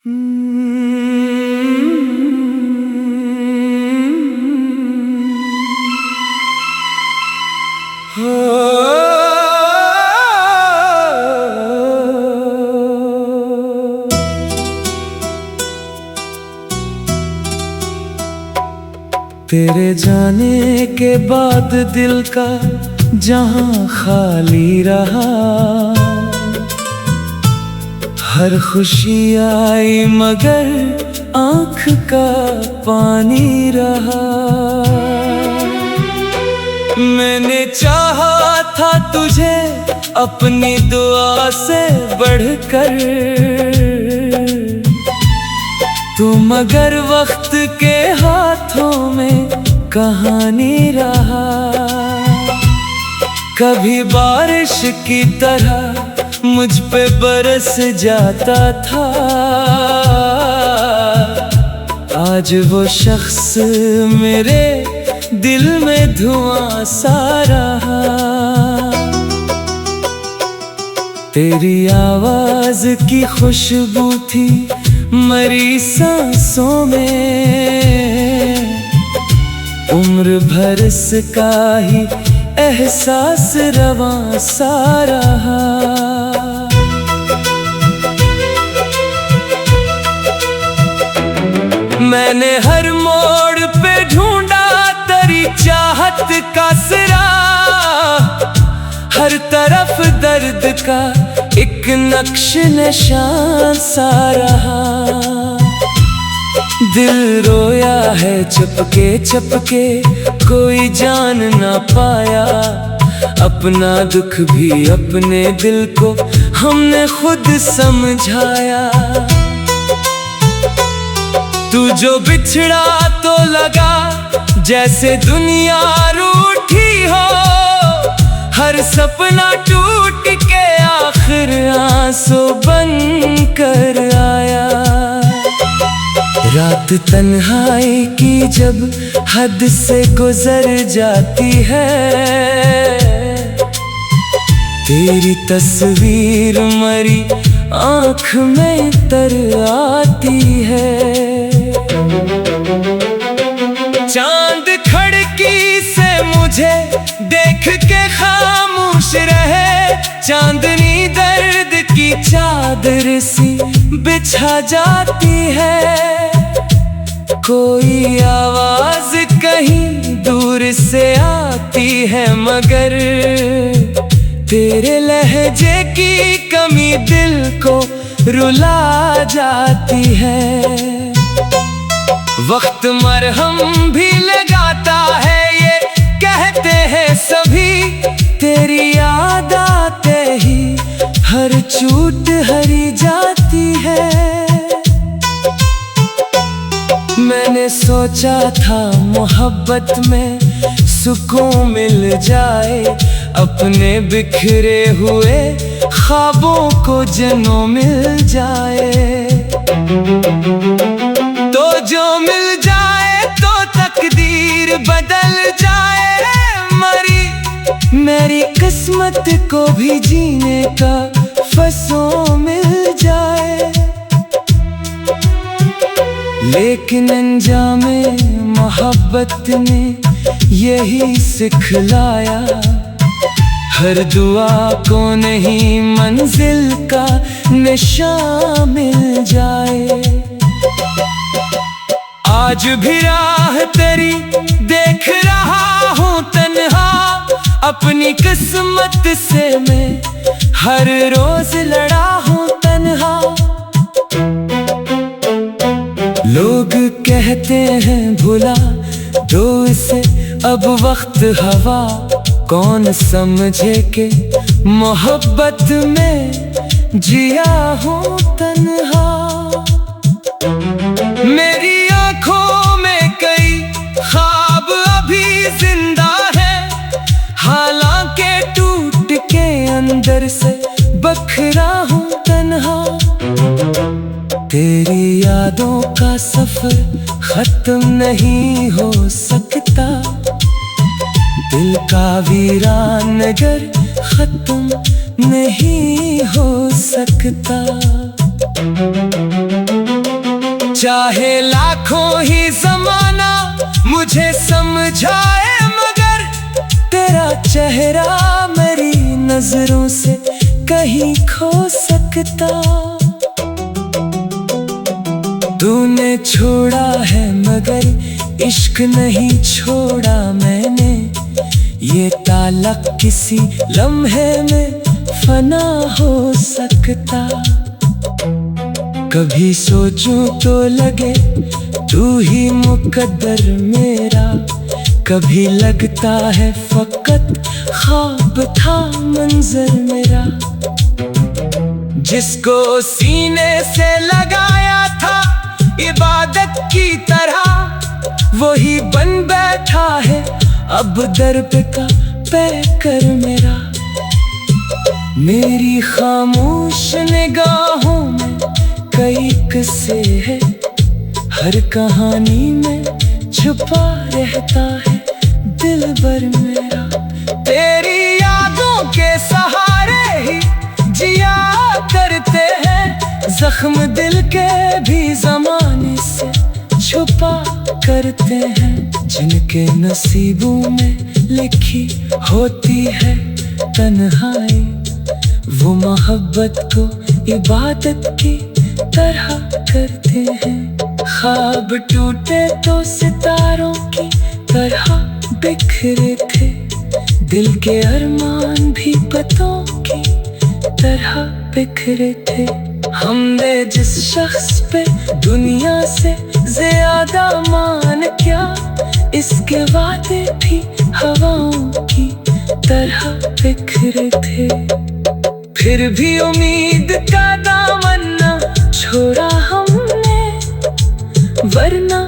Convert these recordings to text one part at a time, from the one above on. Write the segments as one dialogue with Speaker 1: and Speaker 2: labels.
Speaker 1: तेरे जाने के बाद दिल का जहां खाली रहा, हर खुशी आई मगर आँख का पानी रहा। मैंने चाहा था तुझे अपनी दुआ से बढ़कर, तू मगर वक्त के हाथों में कहानी रहा। कभी बारिश की तरह मुझ पे बरस जाता था, आज वो शख्स मेरे दिल में धुआं सा रहा। तेरी आवाज की खुशबू थी मरी सांसों में, उम्र भर का ही एहसास रवां सा रहा। मैंने हर मोड़ पे ढूंढा तेरी चाहत का सिरा, हर तरफ दर्द का एक नक्श निशान सा रहा। दिल रोया है चपके चपके, कोई जान ना पाया अपना दुख भी अपने दिल को हमने खुद समझाया। तू जो बिछड़ा तो लगा जैसे दुनिया रूठी हो, हर सपना टूट के आखिर आंसू बन कर आया। रात तन्हाई की जब हद से गुजर जाती है, तेरी तस्वीर मरी आँख में तर आती है। चांद खिड़की से मुझे देख के खामोश रहे, चांदनी दर्द की चादर सी बिछा जाती है। कोई आवाज कहीं दूर से आती है मगर तेरे लहजे की कमी दिल को रुला जाती है। वक्त मरहम भी लगाता है ये कहते हैं सभी, तेरी याद आते ही हर चोट हरी जाती है। मैंने सोचा था मोहब्बत में सुकून मिल जाए, अपने बिखरे हुए ख्वाबों को जन्म मिल जाए। तो जो मिल जाए तो तकदीर बदल जाए, मेरी किस्मत को भी जीने का फसों मिल जाए। लेकिन अंजामे मोहब्बत ने यही सिखलाया, हर दुआ को नहीं मंजिल का निशान मिल जाए। आज भी राह तेरी देख रहा हूँ तन्हा, अपनी किस्मत से मैं हर रोज लड़ा हूँ तन्हा। लोग कहते हैं भुला दो इसे अब वक्त हवा, कौन समझे के मोहब्बत में जिया हूँ तन्हा। मेरी आँखों में कई ख्वाब अभी जिंदा है, हालांकि टूट के अंदर से बखरा हूँ तन्हा। तेरी यादों का सफर खत्म नहीं हो सकता, दिल का वीरान नगर खत्म नहीं हो सकता। चाहे लाखों ही जमाना मुझे समझाए, मगर तेरा चेहरा मेरी नजरों से कहीं खो सकता। तूने छोड़ा है मगर इश्क नहीं छोड़ा मैंने, ये ताल्लुक किसी लम्हे में फना हो सकता। कभी सोचूं तो लगे तू ही मुकद्दर मेरा, कभी लगता है फकत ख्वाब था मंजर मेरा। जिसको सीने से लगाया था इबादत की तरह, वही बन बैठा है अब दर पे का पैकर मेरा। मेरी खामोश निगाहों में कई किस्से हैं, हर कहानी में छुपा रहता है दिलबर मेरा। तेरी यादों के सहारे ही जिया करते हैं, जख्म दिल के भी जमाने से छुपा करते हैं। जिनके नसीबों में लिखी होती है तन्हाई, वो मोहब्बत को इबादत की तरह करते हैं। ख्वाब टूटे तो सितारों की तरह बिखरे थे, दिल के अरमान भी पतों की तरह बिखरे थे। हमने जिस शख्स पे दुनिया से ज्यादा मान क्या, इसके वादे भी हवाओं की तरह बिखरे थे। फिर भी उम्मीद का दामन न छोड़ा हमने, वरना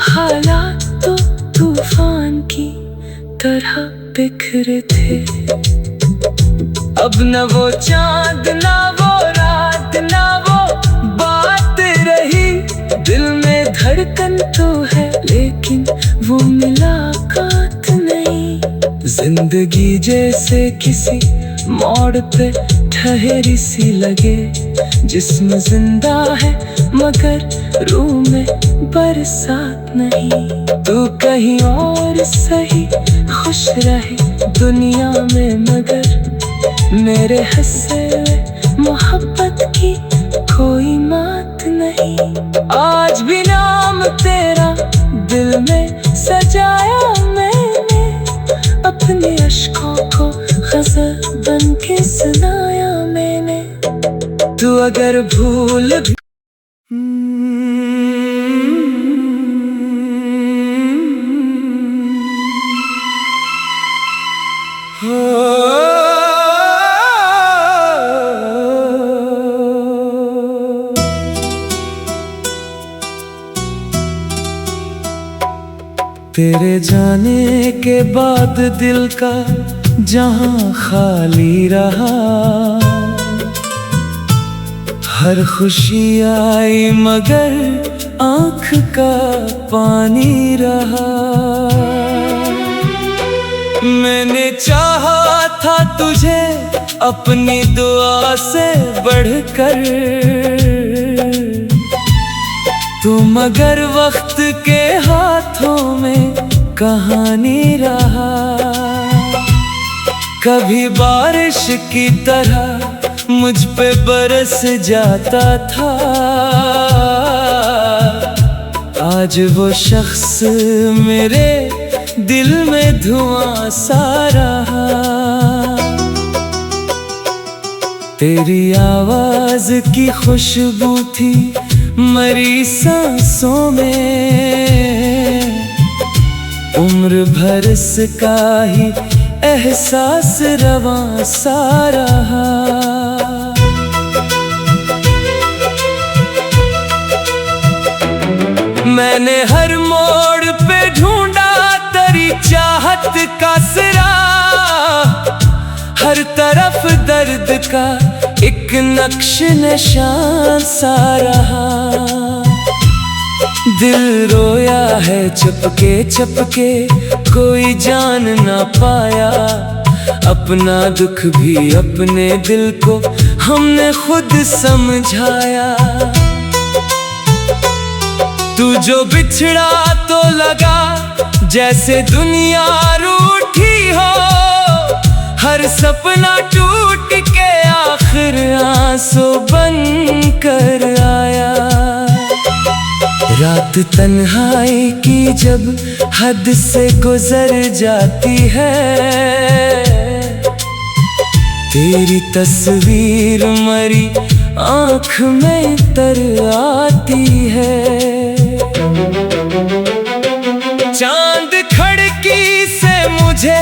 Speaker 1: हालात तो तूफान की तरह बिखरे थे। अब न वो चांद ना वो रात ना वो बात रही, दिल में धड़कन तो है लेकिन वो मुलाकात नहीं। जिंदगी जैसे किसी मोड़ पे ठहरी सी लगे, जिस्म जिंदा है मगर रूह में बरसात नहीं। तू कहीं और सही खुश रहे दुनिया में, मगर मेरे हंसे मोहब्बत की कोई मात नहीं। आज भी नाम तेरा दिल में सजाया मैंने, अपने अश्कों को गज़ल बन के सुनाया मैंने। तू अगर भूल भी तेरे जाने के बाद दिल का जहां खाली रहा, हर खुशी आई मगर आँख का पानी रहा। मैंने चाहा था तुझे अपनी दुआ से बढ़कर, तू मगर वक्त के हाथों में कहानी रहा। कभी बारिश की तरह मुझ पे बरस जाता था, आज वो शख्स मेरे दिल में धुआं सा रहा। तेरी आवाज की खुशबू थी मरी सांसों में, उम्र भर इसका ही एहसास रवां सा रहा। मैंने हर मोड़ पे ढूंढा तेरी चाहत का सिरा, हर तरफ दर्द का एक नक्श निशान सा रहा। दिल रोया है चपके चपके, कोई जान ना पाया, अपना दुख भी अपने दिल को हमने खुद समझाया। जो बिछड़ा तो लगा जैसे दुनिया रूठी हो, हर सपना टूट के आखिर आंसू बन कर आया। रात तन्हाई की जब हद से गुजर जाती है, तेरी तस्वीर मरी आँख में तर आती है। चांद खिड़की से मुझे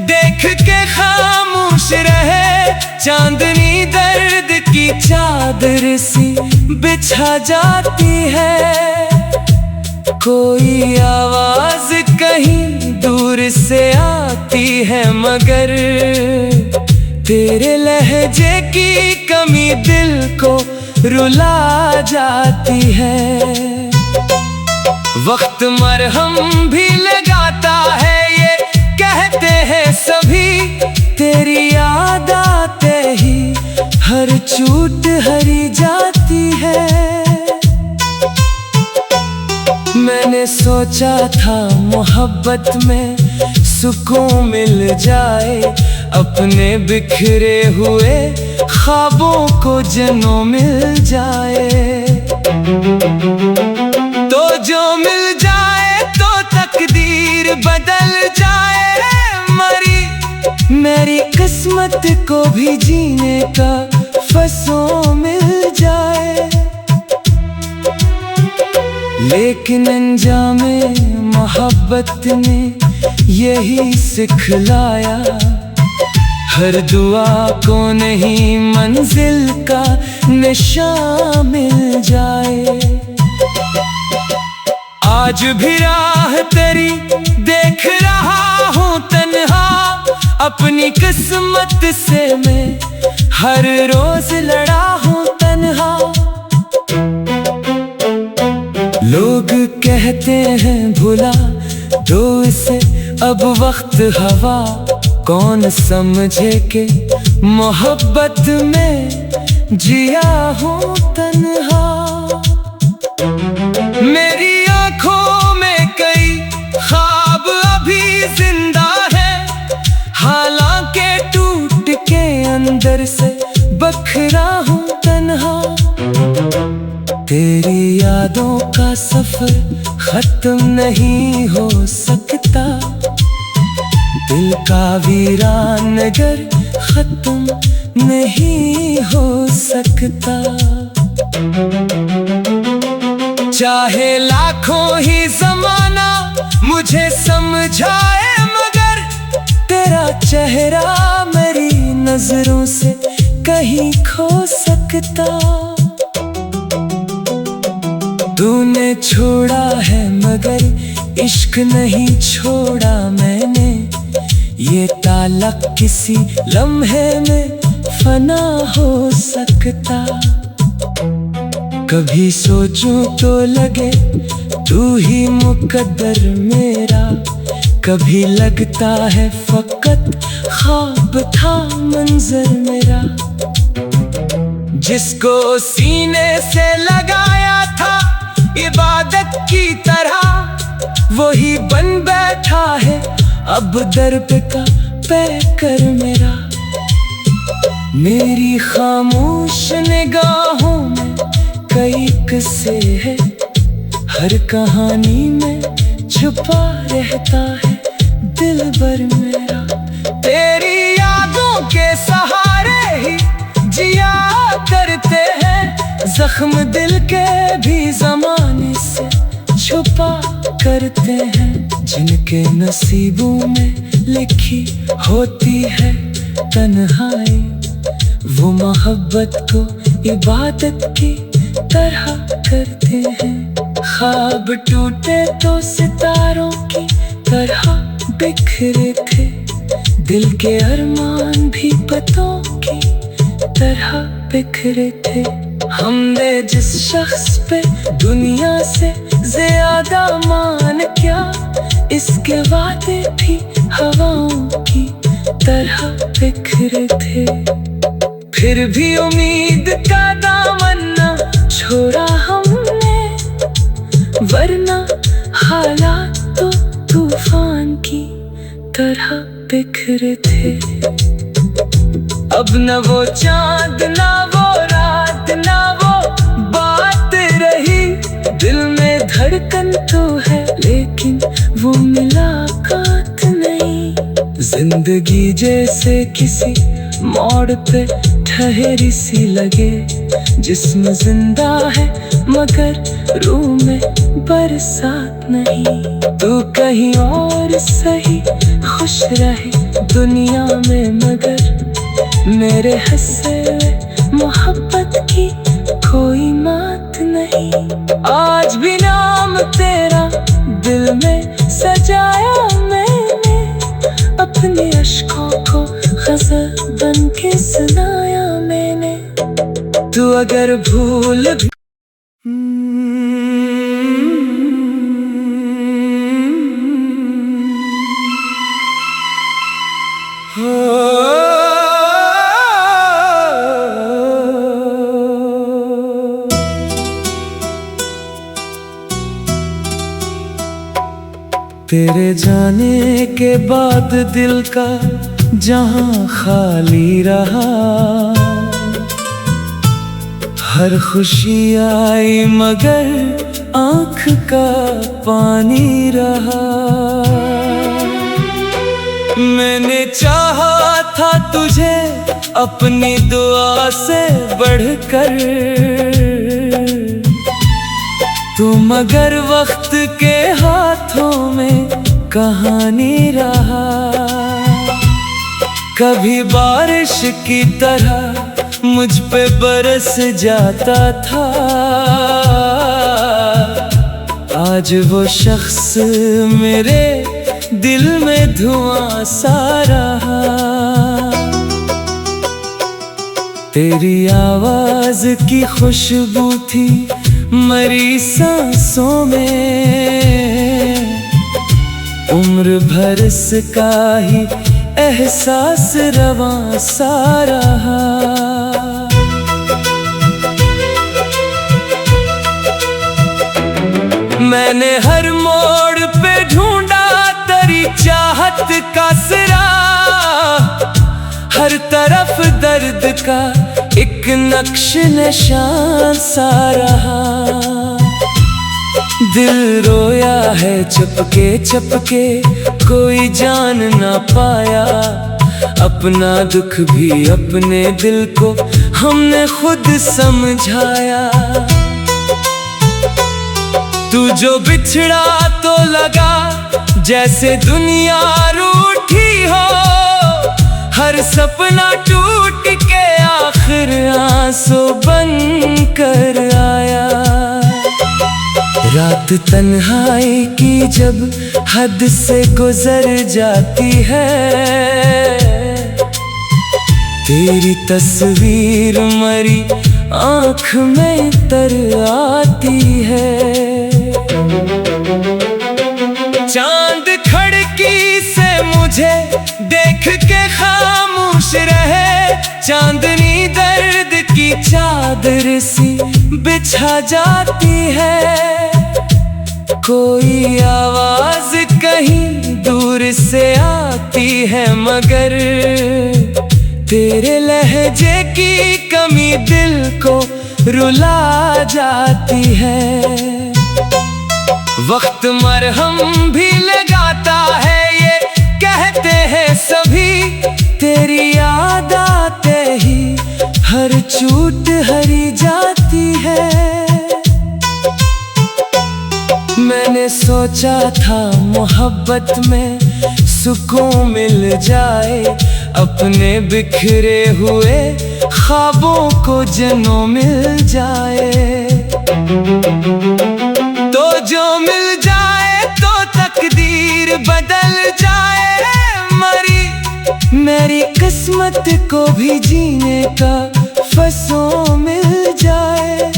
Speaker 1: देख के खामोश रहे, चांदनी दर्द की चादर सी बिछा जाती है। कोई आवाज कहीं दूर से आती है, मगर तेरे लहजे की कमी दिल को रुला जाती है। वक्त मरहम भी लगाता है ये कहते हैं सभी, तेरी याद आते ही हर चोट हरी जाती है। मैंने सोचा था मोहब्बत में सुकून मिल जाए, अपने बिखरे हुए ख्वाबों को जन्म मिल जाए। तो जो मिल जाए तो तकदीर बदल जाए, मेरी किस्मत को भी जीने का फसों मिल जाए। लेकिन अंजामे मोहब्बत ने यही सिखलाया, हर दुआ को नहीं मंजिल का निशान मिल जाए। आज भी राह तेरी देख रहा हूँ तन्हा, अपनी किस्मत से मैं हर रोज लड़ा हूँ तन्हा। लोग कहते हैं भुला दो इसे अब वक्त हवा, कौन समझे कि मोहब्बत में जिया हूँ तन्हा। मेरी आँखों में कई ख्वाब अभी जिंदा है, हालांकि टूट के अंदर से बखरा हूँ तन्हा। तेरी यादों का सफर खत्म नहीं हो सकता, दिल का वीरान नगर खत्म नहीं हो सकता। चाहे लाखों ही जमाना मुझे समझाए, मगर तेरा चेहरा मेरी नजरों से कहीं खो सकता। तूने छोड़ा है मगर इश्क नहीं छोड़ा मैंने, ये ताल्लुक किसी लम्हे में फना हो सकता। कभी सोचूं तो लगे तू ही मुकद्दर मेरा, कभी लगता है फकत ख्वाब था मंजर मेरा। जिसको सीने से लगाया था इबादत की तरह, वही बन बैठा है अब दर पे का पैकर मेरा। मेरी खामोश निगाहों में कई किस्से हैं, हर कहानी में छुपा रहता है दिलबर मेरा। तेरी यादों के सहारे ही जिया करते हैं, जख्म दिल के भी ज़माने से छुपा करते हैं। जिनके नसीबों में लिखी होती है तन्हाई, वो मोहब्बत को इबादत की तरह करते हैं। ख्वाब टूटे तो सितारों की तरह बिखरे थे, दिल के अरमान भी पतों की तरह बिखरे थे। हमने जिस शख्स पे दुनिया से ज्यादा मान किया, इसके वादे भी हवाओं की तरह बिखरे थे। फिर भी उम्मीद का दामन न छोड़ा हमने, वरना हालात तो तूफान की तरह बिखरे थे। अब न वो चांद ना वो रात ना वो बात रही, दिल में धड़कन तो है लेकिन वो मुलाकात नहीं। जिंदगी जैसे किसी मोड़ पे ठहरी सी लगे, जिस्म जिंदा है मगर रूह में बरसात नहीं। तू कहीं और सही खुश रहे दुनिया में, मगर मेरे हंसे मोहब्बत की कोई मात नहीं। आज भी नाम तेरा दिल में सजाया मैंने, अपने अश्कों को गज़ल बन के सुनाया मैंने। तू अगर भूल भी तेरे जाने के बाद दिल का जहां खाली रहा, हर खुशी आई मगर आँख का पानी रहा। मैंने चाहा था तुझे अपनी दुआ से बढ़कर, तू मगर वक्त के हाथों में कहानी रहा। कभी बारिश की तरह मुझ पे बरस जाता था, आज वो शख्स मेरे दिल में धुआं सा रहा। तेरी आवाज की खुशबू थी मरी सांसों में, उम्र भर इसका ही एहसास रवां सा रहा। मैंने हर मोड़ पे ढूंढा तेरी चाहत का सिरा, हर तरफ दर्द का एक नक्श निशान सा रहा। दिल रोया है चपके चपके कोई जान ना पाया, अपना दुख भी अपने दिल को हमने खुद समझाया। तू जो बिछड़ा तो लगा जैसे दुनिया रूठी हो, हर सपना टूट के आखिर आंसू बन कर आया। रात तन्हाई की जब हद से गुजर जाती है, तेरी तस्वीर मरी आँख में तर आती है। चांद खिड़की से मुझे देख के खामोश रहे, चांदनी दर्द की चादर सी बिछा जाती है। कोई आवाज कहीं दूर से आती है मगर तेरे लहजे की कमी दिल को रुला जाती है। वक्त मरहम भी लगाता है ये कहते हैं सभी, तेरी याद आते ही हर चोट हरी जाती है। मैंने सोचा था मोहब्बत में सुकून मिल जाए, अपने बिखरे हुए ख्वाबों को जन्म मिल जाए। तो जो मिल जाए तो तकदीर बदल जाए, मेरी किस्मत को भी जीने का फसों मिल जाए।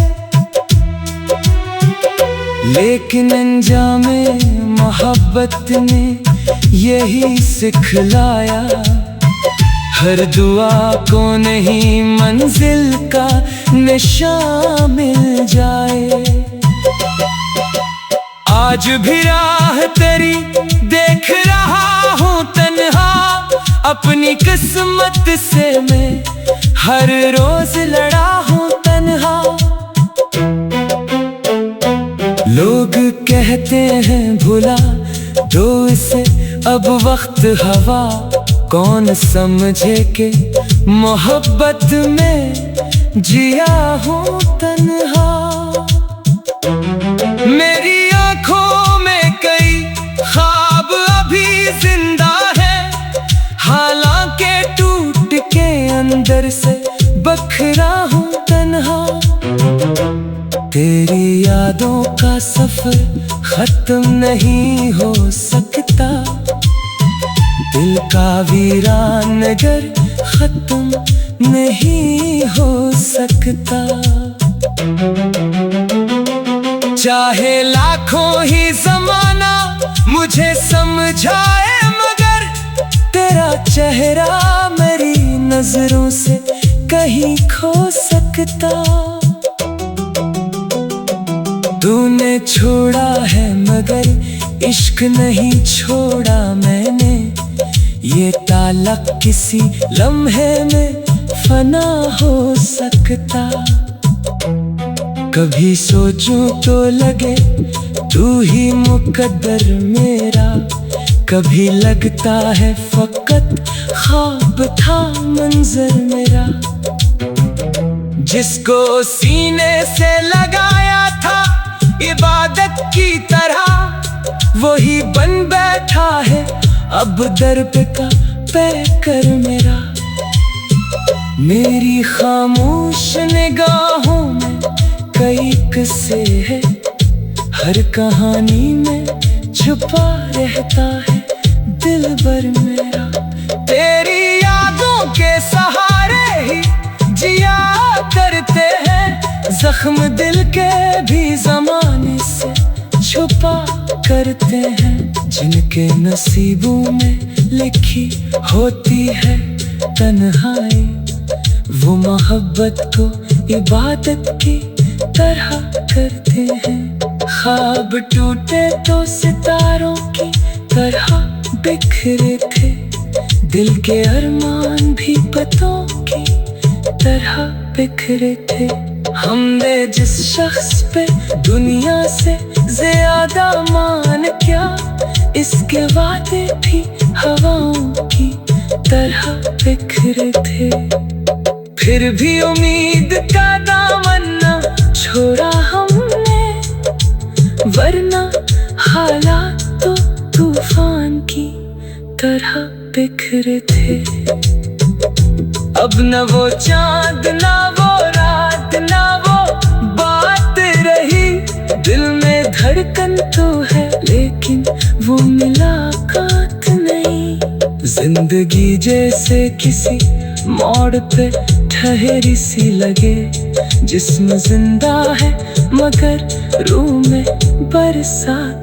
Speaker 1: लेकिन अंजामे मोहब्बत ने यही सिखलाया, हर दुआ को नहीं मंजिल का निशान मिल जाए। आज भी राह तेरी देख रहा हूँ तन्हा, अपनी किस्मत से मैं हर रोज लड़ा हूँ तन्हा। लोग कहते हैं भुला दो इसे अब वक्त हवा, कौन समझे कि मोहब्बत में जिया हूँ तन्हा। मेरी आंखों में कई ख्वाब अभी जिंदा है, हालांकि टूट के अंदर से बखरा हूँ तन्हा। तेरी यादों का सफर खत्म नहीं हो सकता, दिल का वीरान नगर खत्म नहीं हो सकता। चाहे लाखों ही जमाना मुझे समझाए, मगर तेरा चेहरा मेरी नजरों से कहीं खो सकता। तूने छोड़ा है मगर इश्क नहीं छोड़ा मैंने, ये ताल्लुक किसी लम्हे में फना हो सकता। कभी सोचूं तो लगे तू ही मुकद्दर मेरा, कभी लगता है फकत ख्वाब था मंजर मेरा। जिसको सीने से लगाया था इबादत की तरह, वही बन बैठा है अब दर पे का पैकर मेरा। मेरी खामोश निगाहों में कई किस्से हैं, हर कहानी में छुपा रहता है दिलबर मेरा। तेरी यादों के सहारे ही जिया करते हैं, जख्म दिल के भी जमाने से छुपा करते हैं। जिनके नसीबों में लिखी होती है तन्हाई, वो मोहब्बत को इबादत की तरह करते हैं। ख्वाब टूटे तो सितारों की तरह बिखरे थे, दिल के अरमान भी पतों की तरह बिखरे थे। हमने जिस शख्स पे दुनिया से ज्यादा मान किया, इसके वादे भी हवाओं की तरह बिखरे थे। फिर भी उम्मीद का दामन न छोड़ा हमने, वरना हालात तो तूफान की तरह बिखरे थे। अब न वो चांद ना वो रात ना वो बात रही, दिल में धड़कन तो है लेकिन वो मुलाकात नहीं। जिंदगी जैसे किसी मोड़ पे ठहरी सी लगे, जिस्म जिंदा है मगर रूह में बरसात।